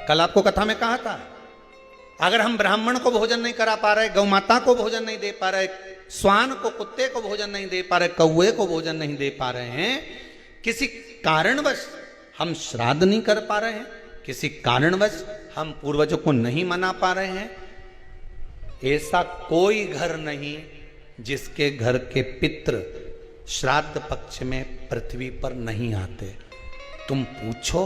कल आपको कथा में कहा था, अगर हम ब्राह्मण को भोजन नहीं करा पा रहे, गौ माता को भोजन नहीं दे पा रहे, श्वान को, कुत्ते को भोजन नहीं दे पा रहे, कौए को भोजन नहीं दे पा रहे हैं, किसी कारणवश हम श्राद्ध नहीं कर पा रहे हैं, किसी कारणवश हम पूर्वजों को नहीं मना पा रहे हैं, ऐसा कोई घर नहीं जिसके घर के पितृ श्राद्ध पक्ष में पृथ्वी पर नहीं आते। तुम पूछो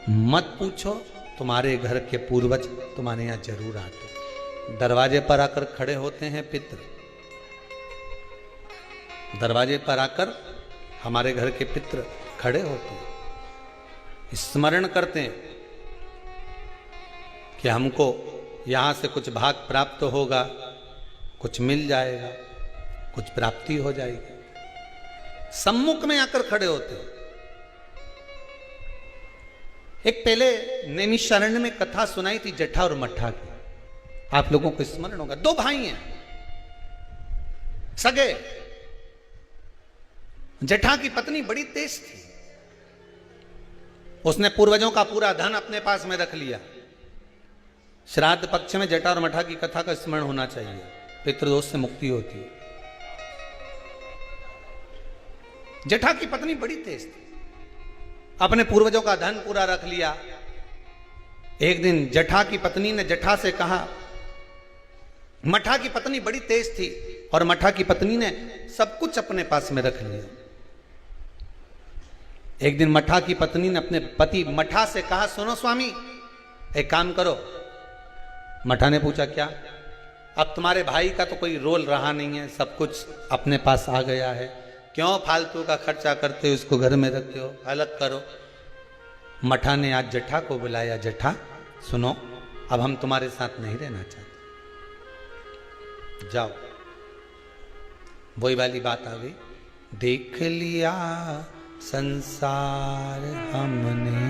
मत पूछो, तुम्हारे घर के पूर्वज तुम्हारे यहां जरूर आते। दरवाजे पर आकर खड़े होते हैं पितृ, दरवाजे पर आकर हमारे घर के पितृ खड़े होते हैं, स्मरण करते हैं कि हमको यहां से कुछ भाग प्राप्त होगा, कुछ मिल जाएगा, कुछ प्राप्ति हो जाएगी। सम्मुख में आकर खड़े होते हैं। एक पहले नैमिषारण्य में कथा सुनाई थी जटा और मठा की, आप लोगों को स्मरण होगा। दो भाई हैं सगे। जटा की पत्नी बड़ी तेज थी, उसने पूर्वजों का पूरा धन अपने पास में रख लिया। श्राद्ध पक्ष में जटा और मठा की कथा का स्मरण होना चाहिए, पितृदोष से मुक्ति होती है। जटा की पत्नी बड़ी तेज थी, अपने पूर्वजों का धन पूरा रख लिया। एक दिन जटा की पत्नी ने जटा से कहा, मठा की पत्नी बड़ी तेज थी और मठा की पत्नी ने सब कुछ अपने पास में रख लिया। एक दिन मठा की पत्नी ने अपने पति मठा से कहा, सुनो स्वामी, एक काम करो। मठा ने पूछा, क्या? अब तुम्हारे भाई का तो कोई रोल रहा नहीं है, सब कुछ अपने पास आ गया है, क्यों फालतू का खर्चा करते हो, उसको घर में रखते हो, अलग करो। मठा ने आज जटा को बुलाया, जटा सुनो, अब हम तुम्हारे साथ नहीं रहना चाहते, जाओ। वही वाली बात आ गई, देख लिया संसार हमने,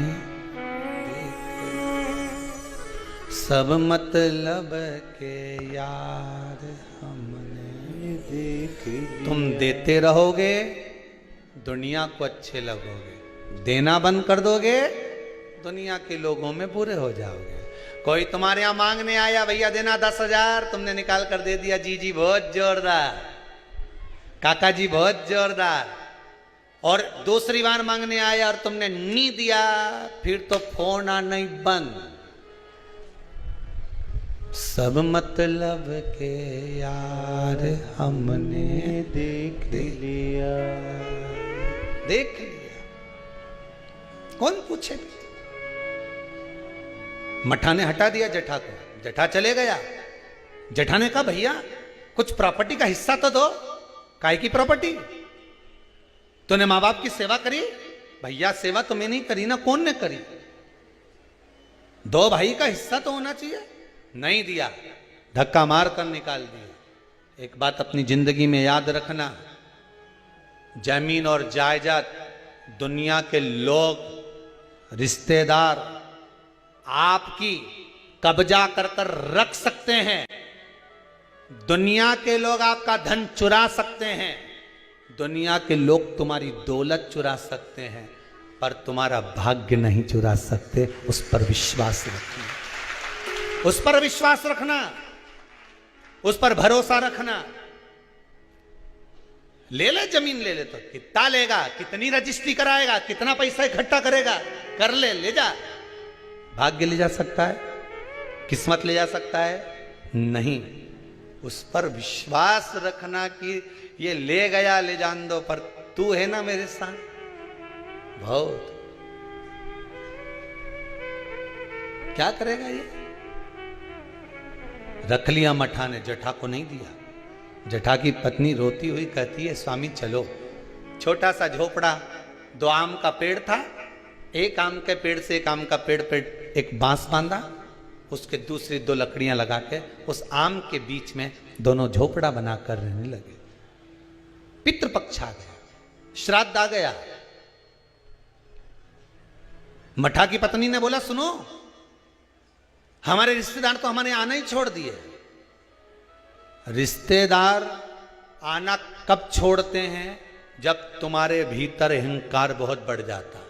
सब मतलब के यार हमने देख लिया। तुम देते रहोगे, दुनिया को अच्छे लगोगे, देना बंद कर दोगे, दुनिया के लोगों में बुरे हो जाओगे। कोई तुम्हारे यहां मांगने आया, भैया देना 10,000, तुमने निकाल कर दे दिया, जी जी बहुत जोरदार, काका जी बहुत जोरदार। और दूसरी बार मांगने आया और तुमने नहीं दिया, फिर तो फोन आना ही बंद। सब मतलब के यार हमने देख लिया, देख लिया, कौन पूछे। मठा ने हटा दिया जटा को, जटा चले गया। जटा ने कहा, भैया कुछ प्रॉपर्टी का हिस्सा तो दो। काय की प्रॉपर्टी? तूने माँ बाप की सेवा करी? भैया सेवा तो मैंने नहीं करी ना, कौन ने करी? दो भाई का हिस्सा तो होना चाहिए। नहीं दिया, धक्का मार कर निकाल दिया। एक बात अपनी जिंदगी में याद रखना, जमीन और जायदाद दुनिया के लोग, रिश्तेदार आपकी कब्जा कर कर रख सकते हैं, दुनिया के लोग आपका धन चुरा सकते हैं, दुनिया के लोग तुम्हारी दौलत चुरा सकते हैं, पर तुम्हारा भाग्य नहीं चुरा सकते। उस पर विश्वास रखना, उस पर विश्वास रखना, उस पर भरोसा रखना। ले ले जमीन, ले ले तो कितना लेगा, कितनी रजिस्ट्री कराएगा, कितना पैसा इकट्ठा करेगा, कर ले, ले जा। भाग्य ले जा सकता है, किस्मत ले जा सकता है? नहीं। उस पर विश्वास रखना कि ये ले गया, ले जान दो, पर तू है ना मेरे साथ। बहुत क्या करेगा ये? रख लिया मठा ने, जटा को नहीं दिया। जटा की पत्नी रोती हुई कहती है, स्वामी चलो। छोटा सा झोपड़ा, 2 आम का पेड़ था, एक आम के पेड़ से एक आम का पेड़ पे एक बांस बांधा, उसके दूसरी 2 लकड़ियां लगा के उस आम के बीच में दोनों झोपड़ा बनाकर रहने लगे। पितृपक्ष आ गया, श्राद्ध आ गया। मठा की पत्नी ने बोला, सुनो, हमारे रिश्तेदार तो हमारे आना ही छोड़ दिए। रिश्तेदार आना कब छोड़ते हैं? जब तुम्हारे भीतर अहंकार बहुत बढ़ जाता।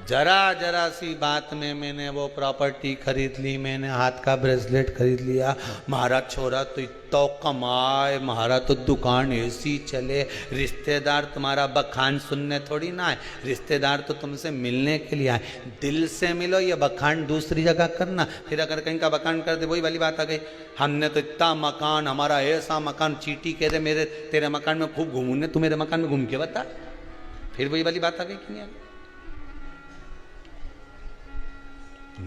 जरा जरा सी बात में मैंने वो प्रॉपर्टी खरीद ली, मैंने हाथ का ब्रेसलेट खरीद लिया, महाराज छोरा तो इतना कमाए, महाराज तो दुकान ऐसी चले। रिश्तेदार तुम्हारा बखान सुनने थोड़ी ना आए, रिश्तेदार तो तुमसे मिलने के लिए आए। दिल से मिलो, ये बखान दूसरी जगह करना। फिर अगर कहीं का बखान कर दे, वही वाली बात आ गई, हमने तो इतना मकान, हमारा ऐसा मकान, चीटी कह दे मेरे तेरे मकान में खूब घूमूंगे, तू मेरे मकान में घूम के बता। फिर वही वाली बात आ गई कि नहीं आ गई?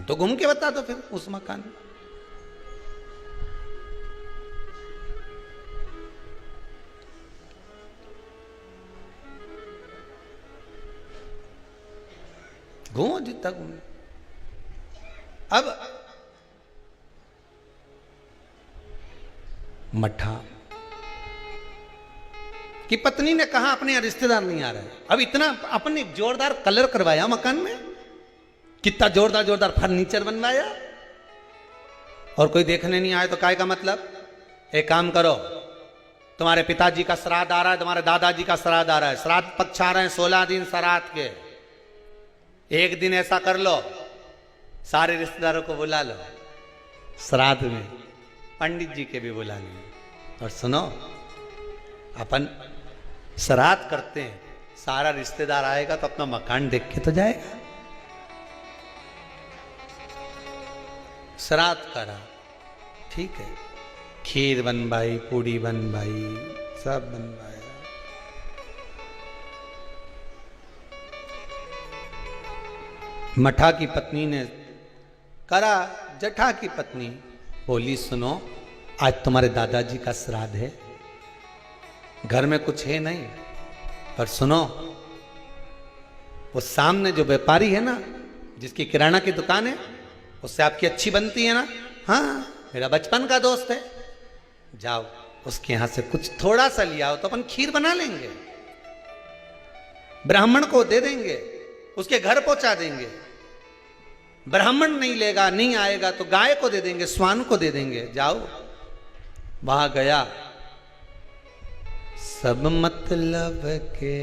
तो घूम के बता दो फिर उस मकान में। घूमो जितना घूमो। अब मठा की पत्नी ने कहा अपने यहाँ रिश्तेदार नहीं आ रहे। अब इतना अपने जोरदार कलर करवाया मकान में, कितना जोरदार जोरदार फर्नीचर बनवाया, और कोई देखने नहीं आए तो काय का मतलब? एक काम करो, तुम्हारे पिताजी का श्राद्ध आ रहा है, तुम्हारे दादाजी का श्राद्ध आ रहा है, श्राद्ध पक्ष आ रहे हैं 16 दिन श्राद्ध के। एक दिन ऐसा कर लो, सारे रिश्तेदारों को बुला लो श्राद्ध में, पंडित जी के भी बुला लो। और सुनो, अपन श्राद्ध करते हैं, सारा रिश्तेदार आएगा तो अपना मकान देख के तो जाएगा। श्राद्ध करा, ठीक है, खीर बनवाई, पूड़ी बनवाई, सब बनवाया। मठा की पत्नी ने करा, जठा की पत्नी बोली सुनो, आज तुम्हारे दादाजी का श्राद्ध है, घर में कुछ है नहीं, पर सुनो, वो सामने जो व्यापारी है ना, जिसकी किराना की दुकान है, उससे आपकी अच्छी बनती है ना, हाँ मेरा बचपन का दोस्त है, जाओ उसके यहां से कुछ थोड़ा सा लिया हो तो अपन खीर बना लेंगे, ब्राह्मण को दे देंगे, उसके घर पहुंचा देंगे। ब्राह्मण नहीं लेगा, नहीं आएगा तो गाय को दे देंगे, स्वान को दे देंगे। जाओ, वहां गया, सब मतलब के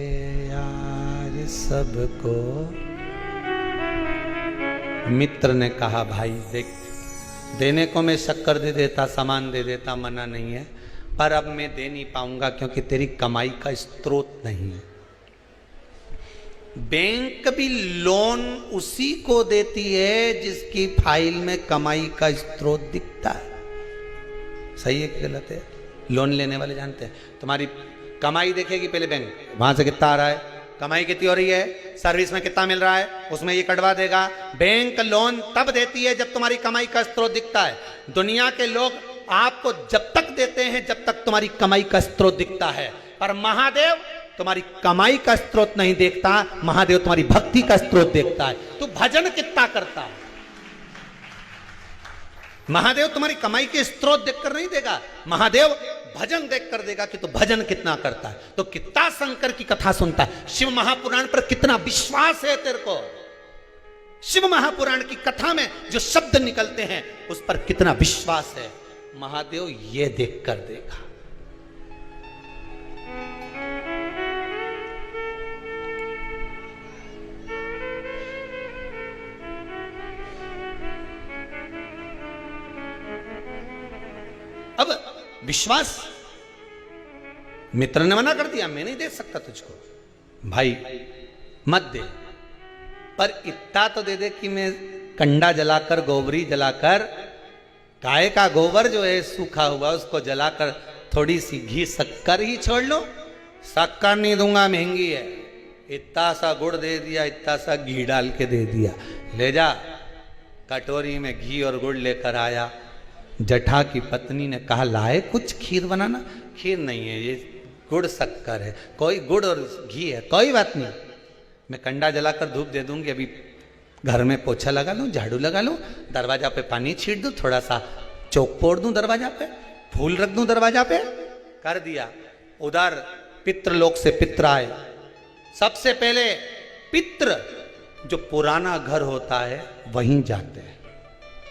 यार सबको। मित्र ने कहा भाई देख, देने को मैं शक्कर दे देता, सामान दे देता, मना नहीं है, पर अब मैं दे नहीं पाऊंगा क्योंकि तेरी कमाई का स्रोत नहीं है। बैंक भी लोन उसी को देती है जिसकी फाइल में कमाई का स्रोत दिखता है। सही है कि गलत है? लोन लेने वाले जानते हैं, तुम्हारी कमाई देखेगी पहले बैंक, वहां से कितना आ रहा है, कमाई कितनी हो रही है, सर्विस में कितना मिल रहा है, उसमें ये कटवा देगा। बैंक लोन तब देती है जब तुम्हारी कमाई का स्रोत दिखता है। दुनिया के लोग आपको जब तक देते हैं जब तक तुम्हारी कमाई का स्रोत दिखता है, पर महादेव तुम्हारी कमाई का स्रोत नहीं देखता, महादेव तुम्हारी भक्ति का स्रोत देखता है। तू भजन कितना करता है, महादेव तुम्हारी कमाई के स्रोत देखकर नहीं देगा, महादेव भजन देखकर देगा कि तू भजन कितना करता है। तो कितना शंकर की कथा सुनता है, शिव महापुराण पर कितना विश्वास है तेरे को, शिव महापुराण की कथा में जो शब्द निकलते हैं उस पर कितना विश्वास है, महादेव ये देखकर देगा। अब विश्वास, मित्र ने मना कर दिया, मैं नहीं दे सकता तुझको, भाई मत दे, पर इतना तो दे दे कि मैं कंडा जलाकर, गोबरी जलाकर, गाय का गोबर जो है सूखा हुआ उसको जलाकर थोड़ी सी घी शक्कर ही छोड़ लो। शक्कर नहीं दूंगा, महंगी है, इतना सा गुड़ दे दिया, इतना सा घी डाल के दे दिया, ले जा। कटोरी में घी और गुड़ लेकर आया। जठा की पत्नी ने कहा लाए कुछ खीर बनाना, खीर नहीं है, ये गुड़ शक्कर है, कोई गुड़ और घी है, कोई बात नहीं, मैं कंडा जलाकर धूप दे दूंगी, अभी घर में पोछा लगा लूं, झाड़ू लगा लूं, दरवाजा पे पानी छीट दूं, थोड़ा सा चौक पोड़ दूं दरवाजा पे, फूल रख दूं दरवाजा पे, कर दिया। उधर पितृलोक से पित्र आए। सबसे पहले पित्र जो पुराना घर होता है वहीं जाते हैं,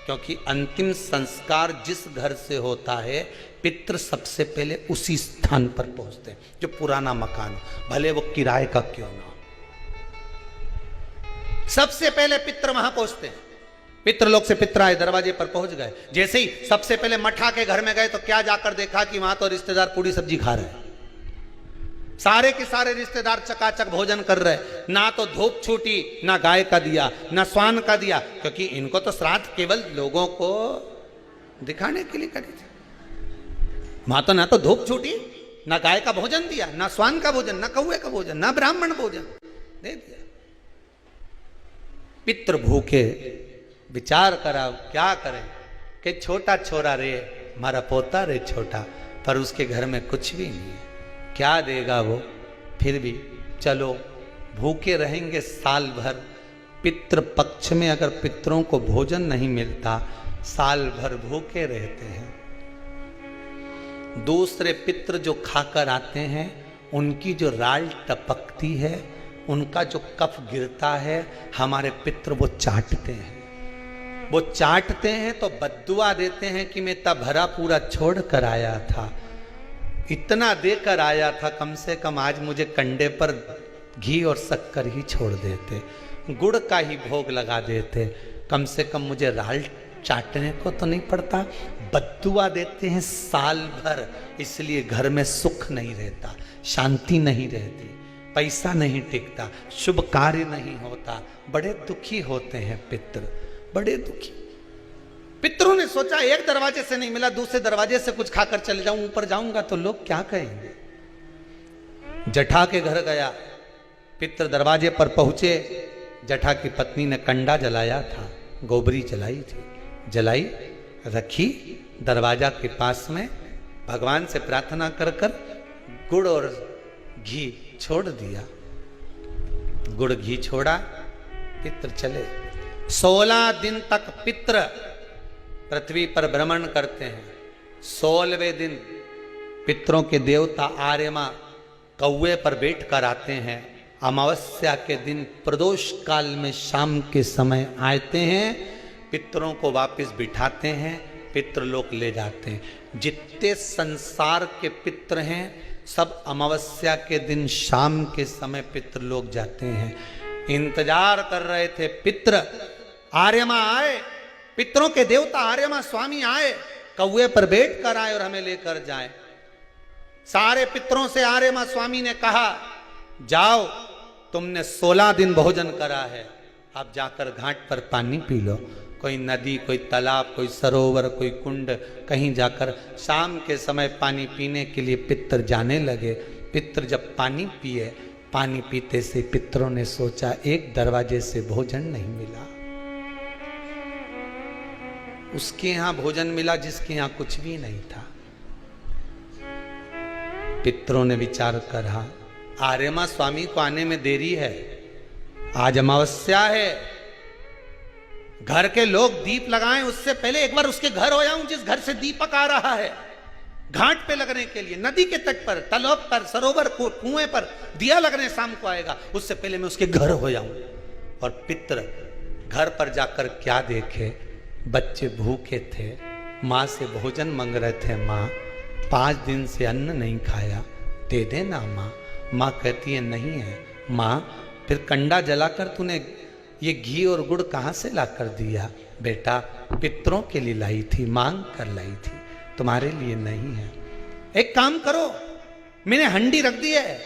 क्योंकि अंतिम संस्कार जिस घर से होता है पितृ सबसे पहले उसी स्थान पर पहुंचते हैं जो पुराना मकान हो, भले वो किराए का क्यों ना हो। सबसे पहले पित्र वहां पहुंचते हैं। पितृलोक से पित्र आए, दरवाजे पर पहुंच गए। जैसे ही सबसे पहले मठा के घर में गए तो क्या जाकर देखा कि वहां तो रिश्तेदार पूरी सब्जी खा रहे हैं। सारे के सारे रिश्तेदार चकाचक भोजन कर रहे, ना तो धूप छूटी, ना गाय का दिया, ना स्वान का दिया, क्योंकि इनको तो श्राद्ध केवल लोगों को दिखाने के लिए करी थी। वहां तो ना तो धूप छूटी, ना गाय का भोजन दिया, ना स्वान का भोजन, ना कौए का भोजन, ना ब्राह्मण भोजन दे दिया। पितृ भूखे, विचार करा क्या करें कि छोटा छोरा रे, हमारा पोता रे छोटा, पर उसके घर में कुछ भी नहीं है, क्या देगा वो। फिर भी चलो भूखे रहेंगे साल भर। पितृ पक्ष में अगर पितरों को भोजन नहीं मिलता, साल भर भूखे रहते हैं। दूसरे पितृ जो खाकर आते हैं, उनकी जो राल टपकती है, उनका जो कफ गिरता है, हमारे पितृ वो चाटते हैं। वो चाटते हैं तो बद्दुआ देते हैं कि मैं तब भरा पूरा छोड़ कर आया था, इतना देकर आया था, कम से कम आज मुझे कंडे पर घी और शक्कर ही छोड़ देते, गुड़ का ही भोग लगा देते, कम से कम मुझे राल चाटने को तो नहीं पड़ता। बद्दुआ देते हैं साल भर, इसलिए घर में सुख नहीं रहता, शांति नहीं रहती, पैसा नहीं टिकता, शुभ कार्य नहीं होता, बड़े दुखी होते हैं पितृ, बड़े दुखी। पितरों ने सोचा एक दरवाजे से नहीं मिला, दूसरे दरवाजे से कुछ खाकर चले जाऊं, ऊपर जाऊंगा तो लोग क्या कहेंगे। जठा के घर गया, पितृ दरवाजे पर पहुंचे। जठा की पत्नी ने कंडा जलाया था, गोबरी जलाई थी, जलाई रखी दरवाजा के पास में, भगवान से प्रार्थना कर कर गुड़ और घी छोड़ दिया। गुड़ घी छोड़ा, पितृ चले। 16 दिन तक पितृ पृथ्वी पर भ्रमण करते हैं। 16वें दिन पितरों के देवता आर्यमा कौए पर बैठ कर आते हैं। अमावस्या के दिन प्रदोष काल में शाम के समय आते हैं, पितरों को वापस बिठाते हैं, पितृलोक ले जाते हैं। जितने संसार के पितृ हैं सब अमावस्या के दिन शाम के समय पितृलोक जाते हैं। इंतजार कर रहे थे पितृ, आर्यमा आए, पितरों के देवता आर्यमा स्वामी आए, कौए पर बैठ कर आए और हमें लेकर जाए। सारे पितरों से आर्यमा स्वामी ने कहा, जाओ तुमने 16 दिन भोजन करा है, अब जाकर घाट पर पानी पी लो। कोई नदी, कोई तालाब, कोई सरोवर, कोई कुंड, कहीं जाकर शाम के समय पानी पीने के लिए पितर जाने लगे। पितर जब पानी पिए, पानी पीते से पितरों ने सोचा एक दरवाजे से भोजन नहीं मिला। उसके यहां भोजन मिला जिसके यहां कुछ भी नहीं था। पितरों ने विचार करा, आर्यमा स्वामी को आने में देरी है, आज अमावस्या है, घर के लोग दीप लगाएं, उससे पहले एक बार उसके घर हो जाऊं जिस घर से दीपक आ रहा है, घाट पे लगने के लिए, नदी के तट पर, तालाब पर, सरोवर, कुएं पर दिया लगने शाम को आएगा, उससे पहले मैं उसके घर हो जाऊं। और पितर घर पर जाकर क्या देखे, बच्चे भूखे थे, माँ से भोजन मांग रहे थे, माँ 5 दिन से अन्न नहीं खाया, दे देना माँ। माँ कहती है नहीं है। माँ फिर कंडा जलाकर तूने ये घी और गुड़ कहाँ से ला कर दिया? बेटा पितरों के लिए लाई थी, मांग कर लाई थी, तुम्हारे लिए नहीं है। एक काम करो, मैंने हंडी रख दी है,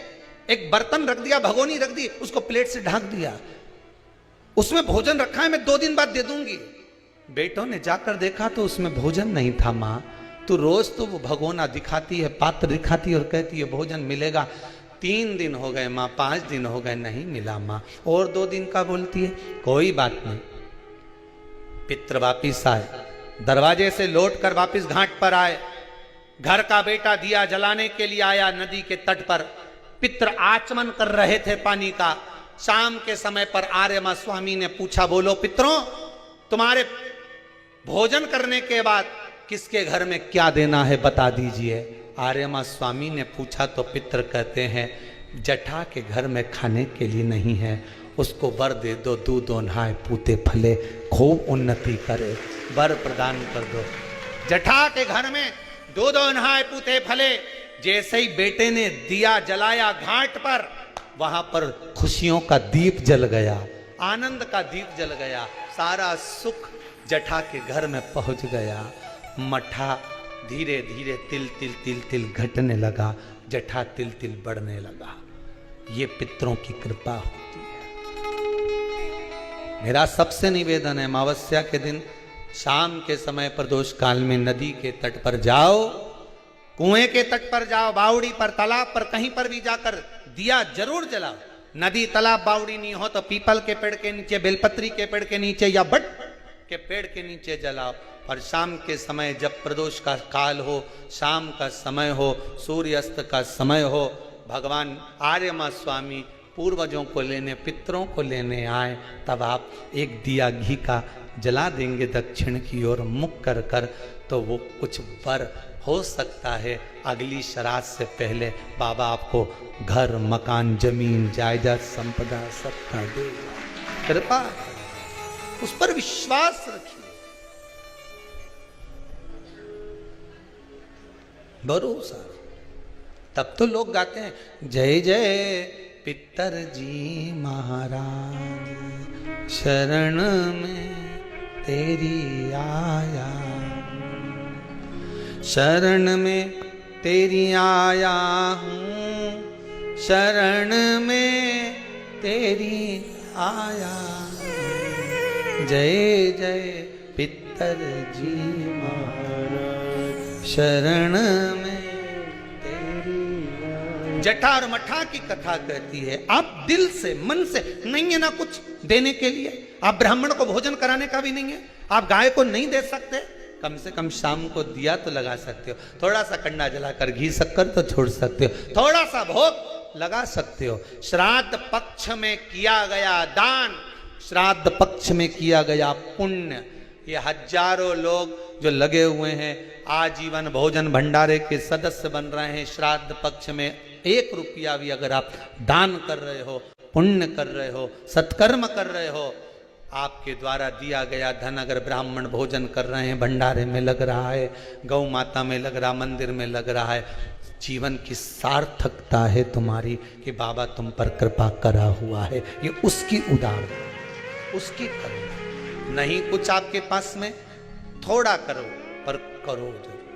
एक बर्तन रख दिया, भगोनी रख दी, उसको प्लेट से ढक दिया, उसमें भोजन रखा है, मैं 2 दिन बाद दे दूंगी। बेटों ने जाकर देखा तो उसमें भोजन नहीं था। माँ तू रोज तो वो भगोना दिखाती है, पात्र दिखाती है और कहती है भोजन मिलेगा। 3 दिन हो गए माँ, 5 दिन हो गए, नहीं मिला माँ, और 2 दिन का बोलती है। कोई बात नहीं। पितर वापिस आए, दरवाजे से लौटकर वापिस घाट पर आए। घर का बेटा दिया जलाने के लिए आया नदी के तट पर। पितर आचमन कर रहे थे पानी का। शाम के समय पर आर्यमा स्वामी ने पूछा, बोलो पितरों, तुम्हारे भोजन करने के बाद किसके घर में क्या देना है बता दीजिए। आर्यमा स्वामी ने पूछा तो पितर कहते हैं, जठा के घर में खाने के लिए नहीं है, उसको वर दे दो, दूध नहाए पूते फले, खूब उन्नति करे, वर प्रदान कर दो। जठा के घर में दूध नहाए पूते फले। जैसे ही बेटे ने दिया जलाया घाट पर, वहां पर खुशियों का दीप जल गया, आनंद का दीप जल गया, सारा सुख जटा के घर में पहुंच गया। मठा धीरे धीरे तिल तिल तिल तिल घटने लगा, जटा तिल तिल बढ़ने लगा। ये पितरों की कृपा होती है। मेरा सबसे निवेदन है, अमावस्या के दिन शाम के समय प्रदोष काल में नदी के तट पर जाओ, कुएं के तट पर जाओ, बावड़ी पर, तालाब पर, कहीं पर भी जाकर दिया जरूर जलाओ। नदी तालाब बावड़ी नहीं हो तो पीपल के पेड़ के नीचे, बेलपत्री के पेड़ के नीचे या बट के पेड़ के नीचे जलाओ। और शाम के समय जब प्रदोष का काल हो, शाम का समय हो, सूर्यास्त का समय हो, भगवान आर्यमा स्वामी पूर्वजों को लेने, पितरों को लेने आए, तब आप एक दिया घी का जला देंगे दक्षिण की ओर मुख कर कर, तो वो कुछ वर हो सकता है। अगली श्राद्ध से पहले बाबा आपको घर, मकान, जमीन, जायदाद, संपदा सबका देगा। कृपा, उस पर विश्वास रखिए, भरोसा। तब तो लोग गाते हैं, जय जय पितर जी महाराज, शरण में तेरी आया, शरण में तेरी आया हूँ, शरण में तेरी आया। जय जय पितर जी महाराज, शरण में तेरी। जटा और मठा की कथा कहती है, आप दिल से, मन से, नहीं है ना कुछ देने के लिए, आप ब्राह्मण को भोजन कराने का भी नहीं है, आप गाय को नहीं दे सकते, कम से कम शाम को दिया तो लगा सकते हो, थोड़ा सा कंडा जलाकर घी शक्कर तो छोड़ सकते हो, थोड़ा सा भोग लगा सकते हो। श्राद्ध पक्ष में किया गया दान, श्राद्ध पक्ष में किया गया पुण्य, ये हजारों लोग जो लगे हुए हैं आजीवन भोजन भंडारे के सदस्य बन रहे हैं, श्राद्ध पक्ष में 1 रुपया भी अगर आप दान कर रहे हो, पुण्य कर रहे हो, सत्कर्म कर रहे हो, आपके द्वारा दिया गया धन अगर ब्राह्मण भोजन कर रहे हैं, भंडारे में लग रहा है, गौ माता में लग रहा, मंदिर में लग रहा है, जीवन की सार्थकता है तुम्हारी कि बाबा तुम पर कृपा करा हुआ है। ये उसकी उदाहरण, उसकी करो। नहीं कुछ आपके पास में, थोड़ा करो पर करो जरूर।